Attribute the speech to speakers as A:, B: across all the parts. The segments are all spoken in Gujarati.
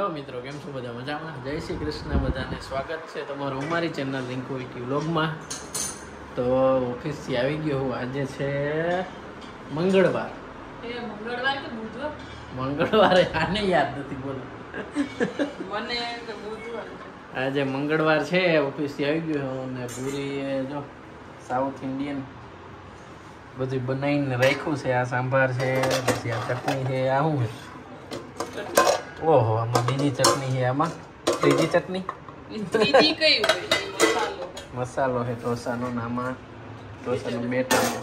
A: હેલો મિત્રો, કેમ છો બધા? મજામાં? જય શ્રી કૃષ્ણ બધાને. સ્વાગત છે તમારું અમારી ચેનલ રિંકુવિટી વ્લોગમાં. તો ઓફિસથી આવી ગયો હું. આજે છે મંગળવાર.
B: મંગળવાર કે બુધવાર?
A: મંગળવારે આને યાદ નથી બોલો.
B: મને તો બુધવાર.
A: આજે મંગળવાર છે. ઓફિસથી આવી ગયો હું અને પૂરી જો સાઉથ ઇન્ડિયન બધું બનાવીને રાખ્યું છે. આ સાંભાર છે, પછી આ ચટણી છે. આ શું છે? ઓહો, આમાં બીજી ચટણી છે. આમાં ત્રીજી ચટણી
B: ત્રીજી કઈ હોય?
A: મસાલો છે ઢોસાનો. આમાં ઢોસાનું બેટર છે.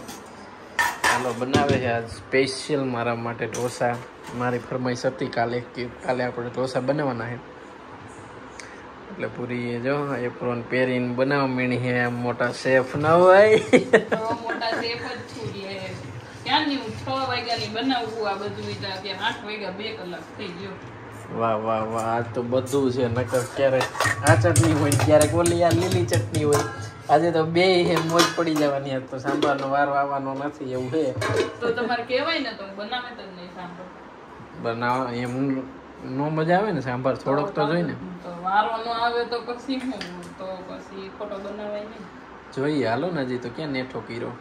A: ચાલો બનાવે છે આજ સ્પેશિયલ મારા માટે ઢોસા. મારી ફરમાઈશ હતી કાલે કે કાલે આપણે ઢોસા બનાવવાના છે. એટલે પૂરી જો એપ્રોન પહેરીને બનાવવા માંડી છે. આમ મોટા શેફ ના હોય.
B: મોટા શેફ જ છું. ક્યાંની હું 6 વાગ્યાની બનાવું આ બધું. ત્યાં 8 વાગ્યા 2 કલાક થઈ ગયો.
A: વાહ વાહ વાહ, આજ તો બધું છે. નકર ક્યારેક આ ચટણી હોય, ક્યારેક ઓલી આ લીલી ચટણી હોય. આજે તો બે હે મોજ પડી જવાની. આજ તો સાંભારનો વારો આવવાનો નથી એવું છે.
B: તો તમારે કહેવાય ને તો બનાવે જ નહીં સાંભાર.
A: બનાવ એમ નો મજા આવે ને. સાંભાર થોડોક તો જોઈ ને.
B: તો વારો ન આવે તો પછી શું? તો પછી ખોટો બનાવાય નહીં.
A: જોઈએ હાલો ને. હજી તો ક્યાં નેઠો કર્યો.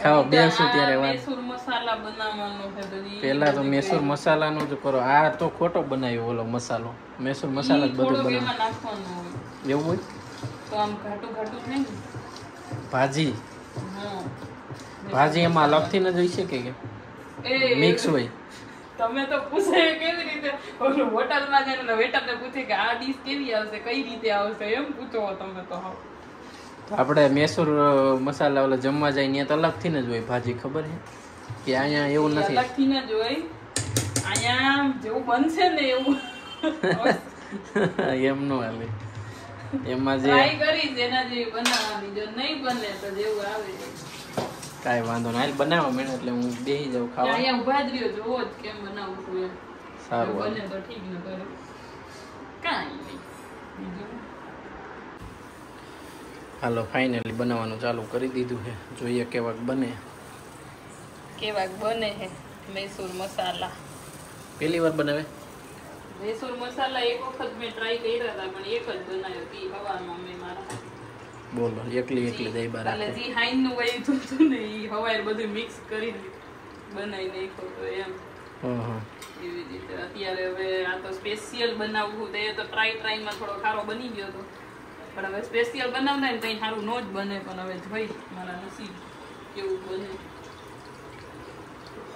A: ખાવા બેસું ત્યારે વાત.
B: મૈસૂર મસાલા બનાવવાનો છે બધી.
A: પેલા તો મૈસૂર મસાલાનો જ કરો. આ તો ખોટો બનાવ્યો ઓલો મસાલો. મૈસૂર મસાલા જ બધું બનાવ્યું.
B: નાખવાનું હોય
A: એવું હોય
B: તો આમ ઘાટું ઘાટું થાય ને
A: ભાજી.
B: હા,
A: ભાજી એમાં અલગથી ન જોઈ શકે કે મિક્સ હોય?
B: તમે તો પૂછે કેવી રીતે? ઓલું હોટલમાં જઈને તો વેટરને પૂછે કે આ ડીશ કેવી આવશે, કઈ રીતે આવશે, એમ પૂછો તમે તો.
A: તો આપણે મૈસૂર મસાલા ઓલા જમવા જાય ત્યાં તો અલગથી ન જ હોય ભાજી. ખબર છે કે અહીંયા એવું નથી?
B: અલગથી ન જ હોય. અહીંયા જેવું બનશે ને એવું
A: એમ નો હાલે. એમાં જે
B: ટ્રાય કરી જેના જેવી બનાવવાની. જો નહીં બને તો જેવું આવે
A: કાંઈ વાંધો ના. હાલ બનાવવા માંડે એટલે હું બેસી જાઉં ખાવા.
B: અહીંયા ઉભા જ રહ્યો, જોવો જ કેમ બનાવું છું એમ.
A: સારું
B: બને તો ઠીક, ન કરે કાંઈ નહીં. બીજું
A: હાલો, ફાઇનલી બનાવવાનું ચાલુ કરી દીધું છે. જોઈએ કેવાક બને.
B: કેવાક બને છે મૈસૂર મસાલા.
A: પહેલી વાર બનાવે
B: મૈસૂર મસાલા એક વખત મેં ટ્રાય કર્યા હતા, પણ એક જ બનાવ્યો હતી હવામાં. મેં મારા
A: બોલો એકલી દઈ બાર
B: એટલે જે હાઈન નું વહી હતું ને એ હવારે બધું મિક્સ કરી બનાવી નાખ્યો તો એમ. એવી રીતે અત્યારે હવે આ તો સ્પેશિયલ બનાવવું તો એ તો ટ્રાયમાં થોડો ખારો બની ગયો હતો. પણ હવે સ્પેશિયલ બનાવતા ને કંઈ સારું નો જ બને. પણ હવે જોઈ મારા નસીબ કેવું બને.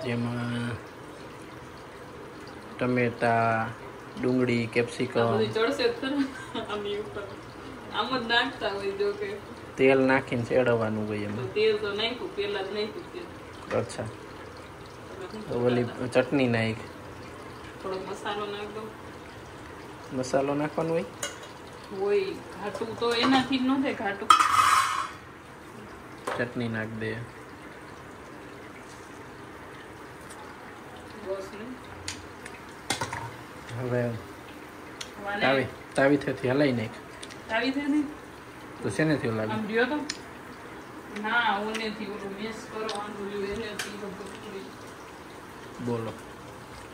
A: જેમાં ટમેટા, ડુંગળી, કેપ્સિકમ,
B: બધું ચડશે જ ખરા આની ઉપર. આમ જ નાખતા હોય. જો કે
A: તેલ નાખીને ચેડવવાનું હોય એમાં.
B: તેલ તો નાખ્યું, પેલા જ નાખ્યું તેલ.
A: અચ્છા, ઓલી ચટણી નાખ.
B: થોડોક મસાલો નાખ દો.
A: મસાલો નાખવાનો હોય
B: ઘાટું તો એનાથી જ ન થાય. ઘાટું
A: ચટણી નાખ દે. હવે તાવી થતી હલાઈ નાખ.
B: તાવી થઈ ને
A: તો શેને થયું લાગે?
B: આમ રહ્યો તો ના ઓનેથી ઓલું મેસ કરવાનું રહ્યું એનેથી.
A: બોલો,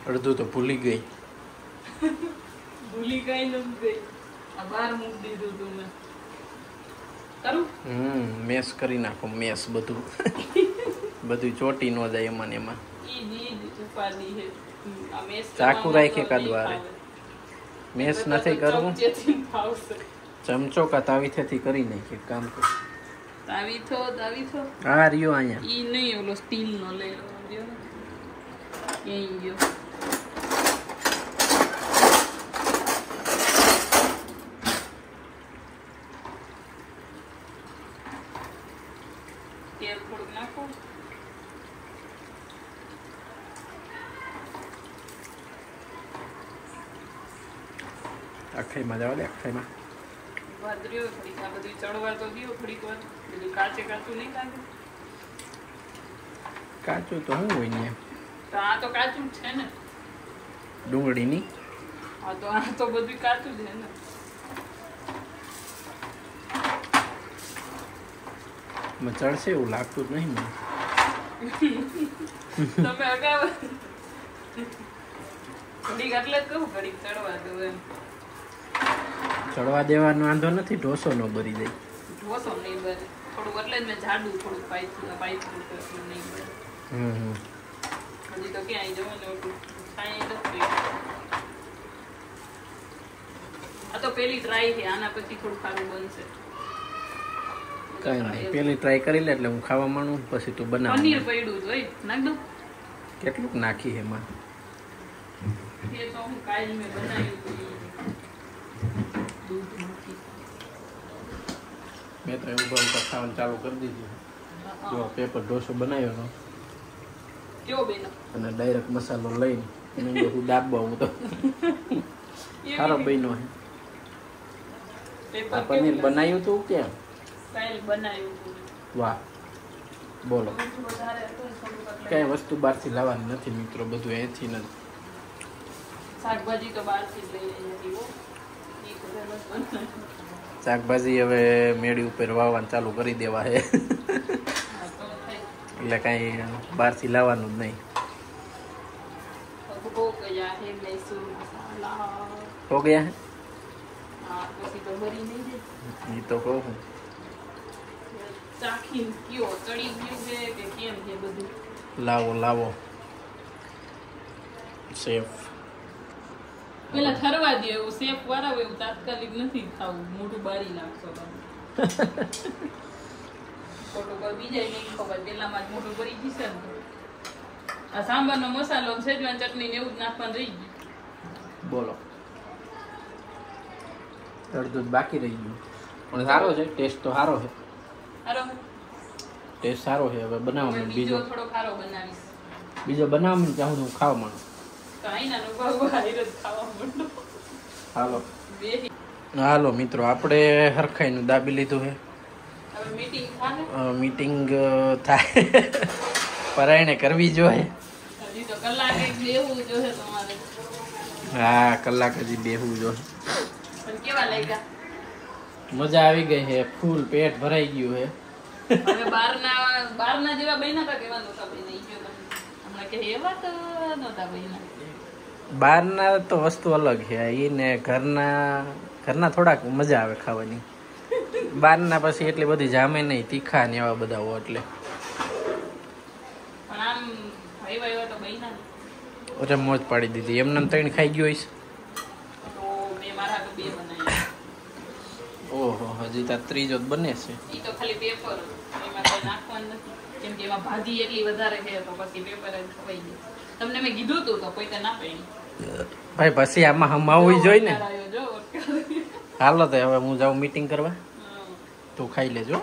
A: અડધું તો ભૂલી ગઈ.
B: ભૂલી ગઈ નથી ગઈ. આ બહાર મૂકી દીધું તું મેં. કરું
A: મેસ કરી નાખો. મેસ બધું બધું ચોટી ન જાય એમાં ને એમાં.
B: ઉપાડી છે.
A: ચાકુ રાખે કાદવારે. મેસ નથી કરવું. ચમચો કા તાવીથેથી કરી નાખે કામ.
B: તાવી થો
A: હા રહ્યો અહીંયા.
B: ઈ નહીં, ઓલો સ્ટીલ નો લઈ લો. ક્યાંય ગયો? તેલ થોડુંક નાખો.
A: આખાઈમાં જવા દે. આખાઈમાં
B: ભાદર્યો થોડીક. આ બધું ચડવા તો દો થોડીક વાર. બધું કાચું નહીં લાગે?
A: કાચું તો શું હોય ને?
B: તો આ તો કાચું જ છે ને
A: ડુંગળીની.
B: આ તો બધું કાચું છે ને.
A: ચડશે એવું લાગતું જ નહીં મને.
B: તમે અગાઉ ઘડીક એટલે જ કહું ઘડીક ચડવા દો એમ.
A: ચડવા દેવાનો વાંધો નથી, ઢોસો ન બરી જાય.
B: ઢોસો નહીં બને થોડુંક એટલે જ મેં જાડું થોડુંક પાઈથું એટલે નહીં બને. હજી તો ક્યાંય જવાનું એટલું કાંઈ નથી. આ તો પેલી ટ્રાય છે, આના પછી થોડું ખારું બનશે.
A: કઈ નહીં, પેલી ટ્રાય કરી લે એટલે હું ખાવા માંડું, પછી તું બનાવ.
B: પનીર પડ્યું જોઈ નાખ દઉં.
A: કેટલુંક નાખી એમાં?
B: એ તો હું કાલ મેં બનાવ્યું દૂધમાંથી.
A: મેં તો એવું બધું ખાવાનું ચાલુ કરી દીધું. જો પેપર ઢોસો બનાવ્યો નો
B: કેવો બેનો
A: અને ડાયરેક્ટ મસાલો લઈને એને બધું દાબવા હું તો સારો બન્યો છે.
B: પેપર
A: આ પનીર બનાવ્યું તું કે
B: કાલ બનાવ્યું હતું.
A: વાહ, બોલો.
B: વધારે હતું થોડુંક એટલે
A: કઈ વસ્તુ બહારથી લાવવાની નથી મિત્રો, બધું અહીંથી જ.
B: શાકભાજી તો બહારથી જ લઈ આવી હતી.
A: શાકભાજી હવે મેળી ઉપર વાવવાનું ચાલુ કરી દેવા છે, એટલે કાંઈ બહારથી લાવવાનું જ નહીં. હો ગયા એ તો કહું. લાવો લાવો શેફ.
B: પેલા ઠરવા દે, એવું શેફ વાળા એવું તાત્કાલિક નથી ખાવું, મોટું બારી નાખશો તમે. ખોટું કોઈ બીજા નહીં ખબર, પેલામાં જ મોટું ભરી જશે ને. આ સાંભારનો મસાલો, શેજવાન ચટણી ને એવું જ નાખવાનું રહી ગયું.
A: બોલો, અડધું બાકી રહી ગયું પણ સારો છે, ટેસ્ટ તો સારો છે. ટેસ્ટ સારો છે. હવે બનાવવાનું બીજો
B: થોડો ખારો બનાવીશ.
A: બીજો બનાવવાનું ત્યાં હું ખાવા માંડું. હાલો હાલો મિત્રો, આપણે હરખાઈનું દાબી લીધું છે. મીટિંગ થાય પરાયણે કરવી જોઈએ. હા, કલાક હજી બેહવું જોઈએ. મજા આવી ગઈ છે, ફૂલ પેટ ભરાઈ ગયું છે.
B: હવે બારના જેવા બન્યા હતા કેવા નહોતા બન્યા ઈ ગયો તમને હમણાં કે એવા તો નહોતા બન્યા.
A: બહારના તો વસ્તુ અલગ છે, એને ઘરના થોડાક મજા આવે ખાવાની. બહારના પછી એટલી બધી જામે નહીં, તીખા ને એવા બધા હોય એટલે.
B: પણ આમ ભાઈ તો બન્યા
A: અરે મોજ પાડી દીધી. એમને ત્રણ ખાઈ ગયો હોઈશ.
B: તો મેં મારા તો બે બનાવ્યા.
A: ઓહો, હજી તો ત્રીજો જ બને છે.
B: ઈ તો ખાલી પેપર, એમાં કઈ નાખવાનું નથી, કેમ કે એમાં ભાજી એટલી વધારે છે તો પછી પેપર જ ખવાઈ ગયું. તમને મેં કીધું તું તો કોઈ ના પાડી.
A: ભાઈ પછી આમાં હમાવવી જોઈએ ને. હાલો તો હવે હું જાઉં મીટિંગ કરવા, તું ખાઈ લેજો.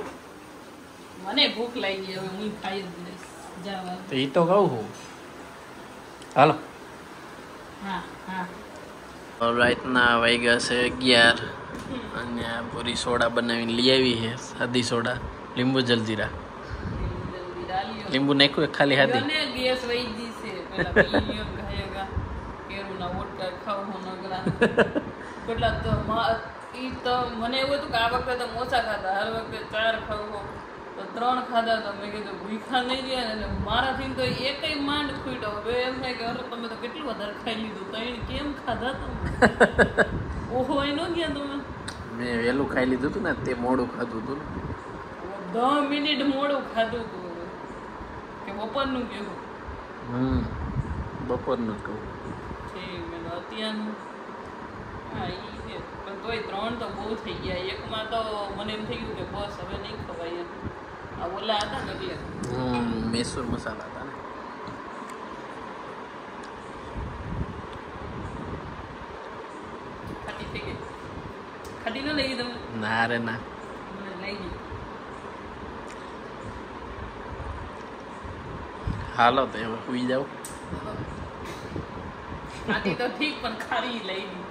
B: મને ભૂખ લાગી, હવે હું ખાઈ જ લઈશ. જાવા
A: તો ઈ તો કહું હું. હાલો.
B: હા હા.
A: રાતના વાગ્યા છે 11 અને આ પૂરી સોડા બનાવીને લઈ આવી છે, સાદી સોડા, લીંબુ જલજીરા. લીંબુ નાખ્યું ખાલી હાદી.
B: ગેસ વહી ગઈ છે, પેલા પ્રીમિયમ ખાયેગા કેરુના વોડકા ખાવ હો નગરા. કેટલા તો ઈ તો મને એવું હતું કે આ વખતે તો ઓછા ખાતા, હર વખતે 4 ખાવું તો 3 ખાધા. તો મેં કીધું ભૂખા નહીં રહ્યા ને મારાથી તો એકય માંડ ખૂટ્યો. હવે એમ થાય કે અરે તમે તો કેટલું વધારે ખાઈ લીધું, તો એને કેમ ખાધા તમે? ઓહો, એ ન ગયા તમે?
A: મેં વહેલું ખાઈ લીધું હતું ને, તે મોડું ખાધું હતું ને.
B: 10 મિનિટ મોડું ખાધું હતું કે બપોરનું કેવું?
A: બપોરનું જ કહું
B: છે મેં અત્યારનું. હા એ છે, પણ તોય 3 તો બહુ થઈ ગયા. એકમાં તો મને એમ થઈ ગયું કે બસ હવે નહીં ખવાય એમ. આ ઓલા હતા ને એટલે
A: મૈસૂર મસાલા હતા ને.
B: ખાટી થઈ ગઈ. ખાટી ન લઈ ગઈ તમે?
A: ના રે ના.
B: મને લઈ ગઈ.
A: હાલો તો હવે સુઈ જાવ.
B: ખાટી તો ઠીક, પણ ખારી લઈ ગઈ.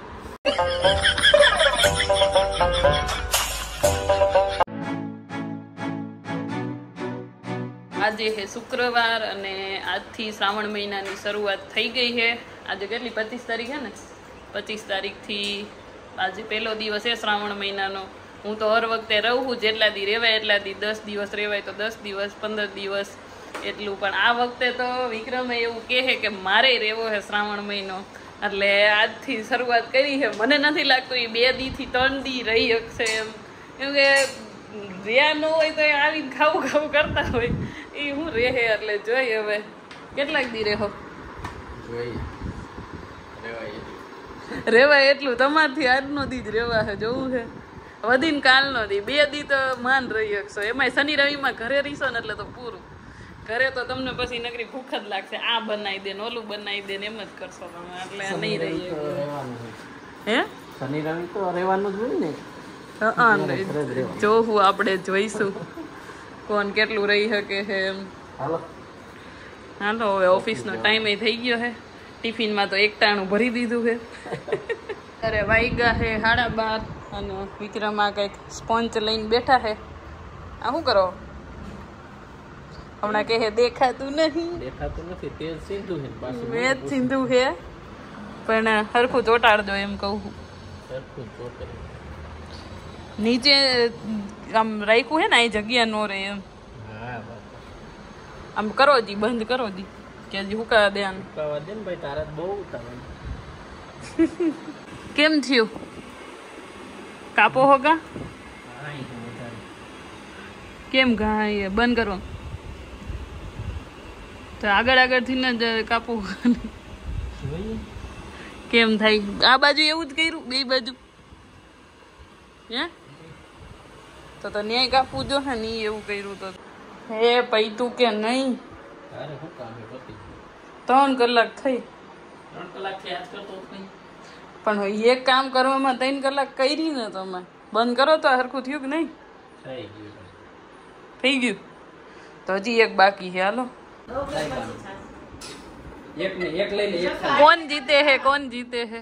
B: આજે છે શુક્રવાર અને આજથી શ્રાવણ મહિનાની શરૂઆત થઈ ગઈ છે. આજે કેટલી 25 તારીખ છે ને? 25 તારીખથી આજે પહેલો દિવસ છે શ્રાવણ મહિનાનો. હું તો હર વખતે રહું છું, જેટલા દી રહેવાય એટલા દી. 10 દિવસ રહેવાય તો 10 દિવસ, 15 દિવસ એટલું. પણ આ વખતે તો વિક્રમે એવું કહે કે મારે રહેવો છે શ્રાવણ મહિનો, એટલે આજથી શરૂઆત કરી છે. મને નથી લાગતું એ 2 દી થી 3 દી રહી શકશે એમ, કેમ કે રહ્યા ન હોય તો આવીને ખાવું ખાવું કરતા હોય એ હું રહે. એટલે જોઈ હવે કેટલાક દી રહો રેવાય એટલું. તમારથી આજનો દી જ રેવા છે, જોવું છે. વધીને કાલનો દી 2 દી તો માન રહી શકશો. એમાંય શનિ રવિમાં ઘરે રહીશો ને એટલે તો પૂરું. ઘરે તો તમને પછી નકરી ભૂખ જ લાગશે, આ બનાવી દે ને ઓલું બનાવી દે ને એમ જ કરશો તમે, એટલે નહીં રહી હે.
A: શનિ રવિ તો રહેવાનું જ હોય ને.
B: જોવું આપણે જોઈશું કોણ કેટલું રહી શકે છે એમ. હાલો હવે ઓફિસનો ટાઈમ થઈ ગયો છે. ટિફિનમાં તો 1 ટાણું ભરી દીધું છે. અરે વાઈગા છે 12:30 અને વિક્રમમાં કંઈક સ્પોન્ચ લઈને બેઠા છે. આ શું કરો હમણાં? કહે દેખાતું નથી
A: તેલ સીધું છે પાછું.
B: મેં જ સીધું છે પણ હરખું ચોટાડજો એમ કહું. નીચે આમ રાખ્યું હે ને એ જગ્યા નો રહે એમ. આમ કરો દી, બંધ કરો દી કે હજી હુકાવા દે.
A: હુકાવા દે ને ભાઈ, તારા બહુ ઉતાવળ.
B: કેમ થયું? કાપો હોગા કેમ? ઘા બંધ કરો તો આગળથી ને જ કાપવું કેમ થાય? આ બાજુ એવું જ કર્યું, 2 બાજુ હે તો ન્યાય કાપવું જો હે ને એવું કર્યું તો હે પૈતું કે નહીં. 3 કલાક થઈ.
A: 3 કલાક થી આજ કરતો
B: પણ એક કામ કરવામાં 3 કલાક કરી ને તમે. બંધ કરો તો હરખું થયું કે નહીં? થઈ ગયું તો હજી એક બાકી છે. હાલો કોણ જીતે હે? કોણ જીતે હે?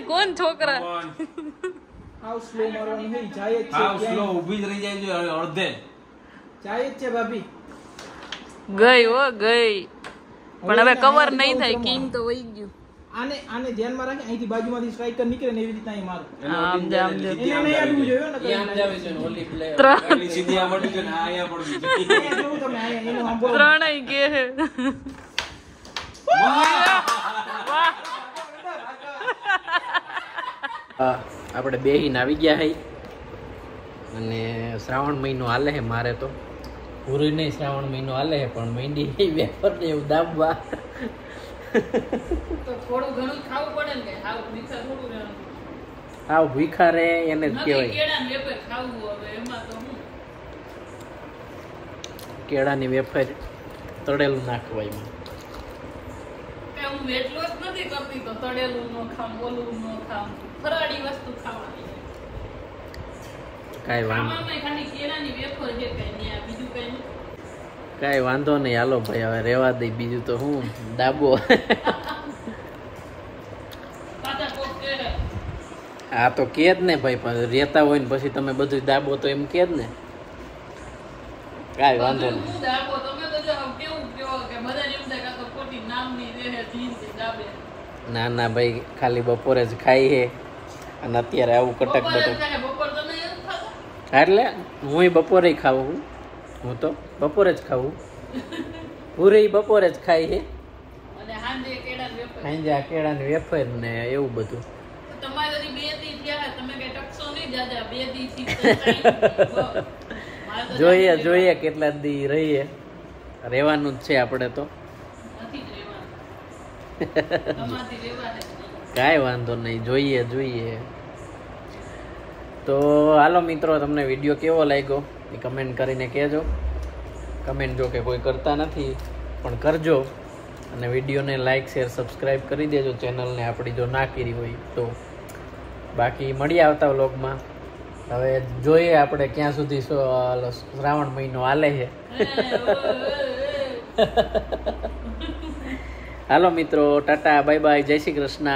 B: કોણ છોકરા? ગઈ હો ગઈ, પણ હવે કવર નહીં થાય. કિંગ તો વહી ગયું.
C: આને ધ્યાનમાં રાખી અહીંથી બાજુમાંથી સ્ટ્રાઇકર નીકળે ને એવી રીતના અહીં મારો.
B: આમ જામ જો
C: એને નહીં અડવું જોઈએ ને.
A: આમ જાવે છે ને ઓલી પ્લેયર
B: ત્રણ
A: સીધી આ મળી ગઈ ને આ અહીંયા પડી ગઈ.
C: અહીંયા જોવું તમે અહીંયા એનું સાંભળો.
B: ત્રણેય કે હે.
A: આપણે બેહીને આવી ગયા હઈ અને શ્રાવણ મહિનો હાલે છે. મારે તો પૂરું નહીં, શ્રાવણ મહિનો હાલે છે પણ મહેંદી વેફર ને એવું દાબવા
B: તો થોડું ઘણું ખાવું પડે ને. હાવ ભીખા થોડું રહેવાનું.
A: હાવ ભીખા રે એને જ કહેવાય.
B: કેળાની વેફર ખાવું હવે એમાં તો હું
A: કેળાની વેફર તળેલું નાખવાય એમાં.
B: કે હું વેટ લોસ નથી કરતી તો તળેલું ન ખામ, ઓલું ન ખામ, ફરાળી વસ્તુ ખાવાની.
A: કાંઈ વાંધો
B: આમાં ખાલી કેળાની વેફર છે, કઈ નહીં, બીજું કઈ નહીં.
A: કાંઈ વાંધો નહીં. હાલો ભાઈ હવે રેવા દઈ, બીજું તો હું દાબો.
B: પાછા કોક કહે
A: આ તો કે જ ને ભાઈ, પણ રહેતા હોય ને પછી તમે બધું દાબો તો એમ કે જ ને. કાંઈ વાંધો નહીં.
B: હું દાબો, તમે તો જો કેવું કહો કે બધાને એમ થાય કે આ તો ખોટી નામની રહે જીનથી દાબે.
A: ના ના ભાઈ, ખાલી બપોરે જ ખાઈ હે અને અત્યારે આવું કટક
B: બપોરે
A: બટક.
B: થાય, બપોર તમે એમ ખાતા?
A: એટલે હું બપોરે ખાવું. હું તો બપોરે જ ખાવું. પૂરી બપોરે જ ખાઈ હે.
B: અને હાંજે કેળાની વેફર.
A: સાંજે આ કેળાની વેફર ને એવું બધું.
B: તમારે હજી 2 દી થયા, તમે કઈ ટકશો નહીં જાજા. 2 દી થી
A: જોઈએ જોઈએ કેટલા દી રહીએ. રહેવાનું જ છે આપણે તો.
B: નથી જ રહેવાનું. તમારથી રહેવાને જ નહીં.
A: કાંઈ વાંધો નહીં, જોઈએ જોઈએ. તો હાલો મિત્રો, તમને વિડીયો કેવો લાગ્યો એ કમેન્ટ કરીને કહેજો. કમેન્ટ જો કે કોઈ કરતા નથી પણ કરજો, અને વિડીયોને લાઇક શેર સબસ્ક્રાઈબ કરી દેજો ચેનલને આપણી જો ના કરી હોય તો. બાકી મળીએ આવતા વ્લોગમાં. હવે જોઈએ આપણે ક્યાં સુધી શ્રાવણ મહિનો હાલે છે. હાલો મિત્રો, ટાટા બાય બાય, જય શ્રી કૃષ્ણ.